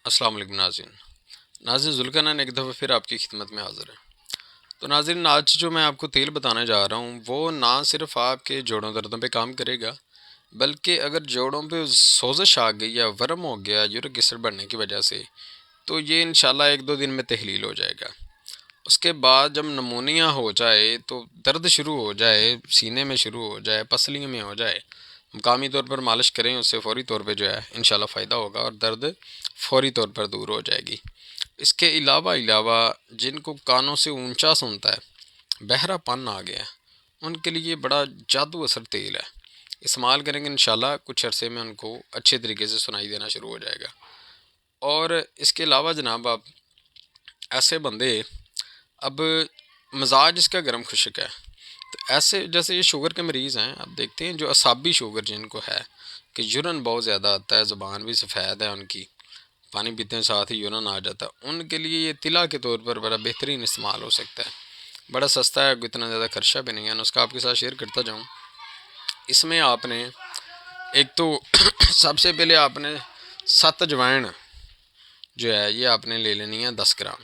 السلام علیکم ناظرین ذوالقرنین ایک دفعہ پھر آپ کی خدمت میں حاضر ہے۔ تو ناظرین آج جو میں آپ کو تیل بتانے جا رہا ہوں وہ نہ صرف آپ کے جوڑوں دردوں پہ کام کرے گا، بلکہ اگر جوڑوں پہ سوزش آ گئی یا ورم ہو گیا یورک ایسڈ بڑھنے کی وجہ سے، تو یہ انشاءاللہ 1-2 دن میں تحلیل ہو جائے گا۔ اس کے بعد جب نمونیا ہو جائے تو درد شروع ہو جائے، سینے میں شروع ہو جائے، پسلیوں میں ہو جائے، مقامی طور پر مالش کریں، اس سے فوری طور پہ جو ہے انشاءاللہ فائدہ ہوگا اور درد فوری طور پر دور ہو جائے گی۔ اس کے علاوہ جن کو کانوں سے اونچا سنتا ہے، بہرا پن آ گیا ہے، ان کے لیے بڑا جادو اثر تیل ہے۔ استعمال کریں گے انشاءاللہ کچھ عرصے میں ان کو اچھے طریقے سے سنائی دینا شروع ہو جائے گا۔ اور اس کے علاوہ جناب آپ ایسے بندے، اب مزاج اس کا گرم خشک ہے، تو ایسے جیسے یہ شوگر کے مریض ہیں، آپ دیکھتے ہیں جو اعصابی شوگر جن کو ہے کہ یورن بہت زیادہ آتا ہے، زبان بھی سفید ہے ان کی، پانی پیتے ہیں ساتھ ہی یورن آ جاتا ہے، ان کے لیے یہ طلا کے طور پر بڑا بہترین استعمال ہو سکتا ہے۔ بڑا سستا ہے، اتنا زیادہ خرچہ بھی نہیں ہے، اس کا آپ کے ساتھ شیئر کرتا جاؤں۔ اس میں آپ نے ایک تو سب سے پہلے آپ نے 7 اجوائن جو ہے یہ آپ نے لے لینی ہے 10 گرام۔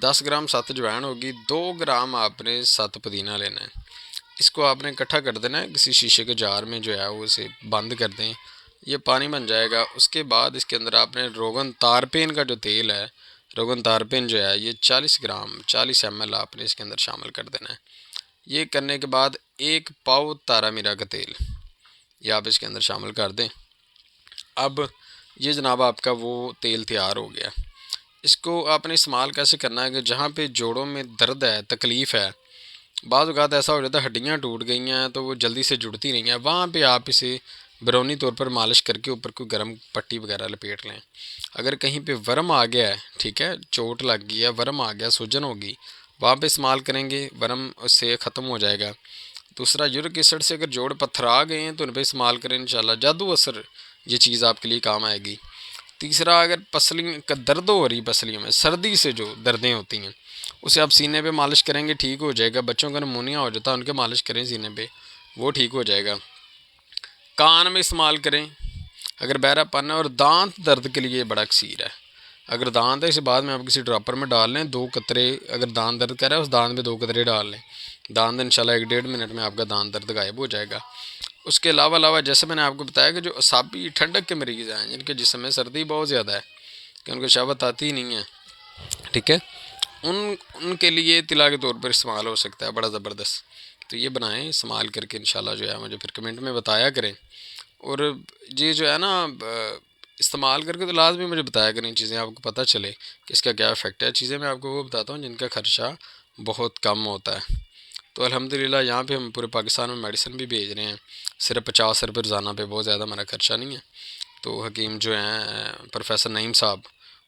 10 گرام 7 اجوائن ہوگی، 2 گرام آپ نے 7 پودینہ لینا ہے۔ اس کو آپ نے اکٹھا کر دینا ہے کسی شیشے کے جار میں، جو ہے وہ اسے بند کر دیں، یہ پانی بن جائے گا۔ اس کے بعد اس کے اندر آپ نے روغن تارپین کا جو تیل ہے، روغن تارپین جو ہے یہ 40 گرام 40 ml آپ نے اس کے اندر شامل کر دینا ہے۔ یہ کرنے کے بعد 1 پاؤ تارا میرا کا تیل یہ آپ اس کے اندر شامل کر دیں۔ اب یہ جناب آپ کا وہ تیل تیار ہو گیا۔ اس کو آپ نے استعمال کیسے کرنا ہے کہ جہاں پہ جوڑوں میں درد ہے، تکلیف ہے، بعض اوقات ایسا ہو جاتا ہے ہڈیاں ٹوٹ گئی ہیں تو وہ جلدی سے جڑتی نہیں ہیں، وہاں پہ آپ اسے بیرونی طور پر مالش کر کے اوپر کوئی گرم پٹی وغیرہ لپیٹ لیں۔ اگر کہیں پہ ورم آ گیا ہے، ٹھیک ہے، چوٹ لگ گئی ہے، ورم آ گیا، سوجن ہوگی، وہاں پہ استعمال کریں گے، ورم اس سے ختم ہو جائے گا۔ دوسرا، یورک ایسڈ سے اگر جوڑ پتھر آ گئے ہیں تو ان پہ استعمال کریں، انشاءاللہ جادو اثر یہ چیز آپ کے لیے کام آئے گی۔ تیسرا، اگر پسلیوں کا درد ہو رہی، پسلیوں میں سردی سے جو دردیں ہوتی ہیں، اسے آپ سینے پہ مالش کریں گے، ٹھیک ہو جائے گا۔ بچوں کا نمونیا ہو جاتا ہے، ان کے مالش کریں سینے پہ، وہ ٹھیک ہو جائے گا۔ کان میں استعمال کریں اگر بہرا پن ہے، اور دانت درد کے لیے بڑا اکسیر ہے۔ اگر دانت ہے اسے بعد میں آپ کسی ڈراپر میں ڈال لیں، 2 قطرے، اگر دانت درد کر رہا ہے اس دانت میں 2 قطرے ڈال لیں، دانت انشاءاللہ 1-1.5 منٹ میں آپ کا دانت درد غائب ہو جائے گا۔ اس کے علاوہ جیسے میں نے آپ کو بتایا کہ جو اعصابی ٹھنڈک کے مریض ہیں، جن کے جسم میں سردی بہت زیادہ ہے کہ ان کو شہوت آتی ہی نہیں ہے، ٹھیک ہے، ان کے لیے طلا کے طور پر استعمال ہو سکتا ہے، بڑا زبردست۔ تو یہ بنائیں، استعمال کر کے انشاءاللہ جو ہے مجھے پھر کمنٹ میں بتایا کریں۔ اور یہ جو ہے نا استعمال کر کے تو لازمی مجھے بتایا کریں، چیزیں آپ کو پتہ چلے کہ اس کا کیا افیکٹ ہے۔ چیزیں میں آپ کو وہ بتاتا ہوں جن کا خرچہ بہت کم ہوتا ہے۔ تو الحمدللہ یہاں پہ ہم پورے پاکستان میں میڈیسن بھی بھیج رہے ہیں، صرف 50 روپے روزانہ پہ، بہت زیادہ ہمارا خرچہ نہیں ہے۔ تو حکیم جو ہیں پروفیسر نعیم صاحب،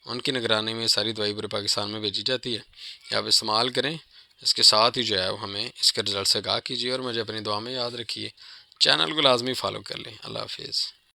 ان کی نگرانی میں ساری دوائی پورے پاکستان میں بھیجی جاتی ہے، یہ آپ استعمال کریں۔ اس کے ساتھ ہی جو ہے وہ ہمیں اس کے رزلٹ سے آگاہ کیجیے اور مجھے اپنی دعا میں یاد رکھیے۔ چینل کو لازمی فالو کر لیں۔ اللہ حافظ۔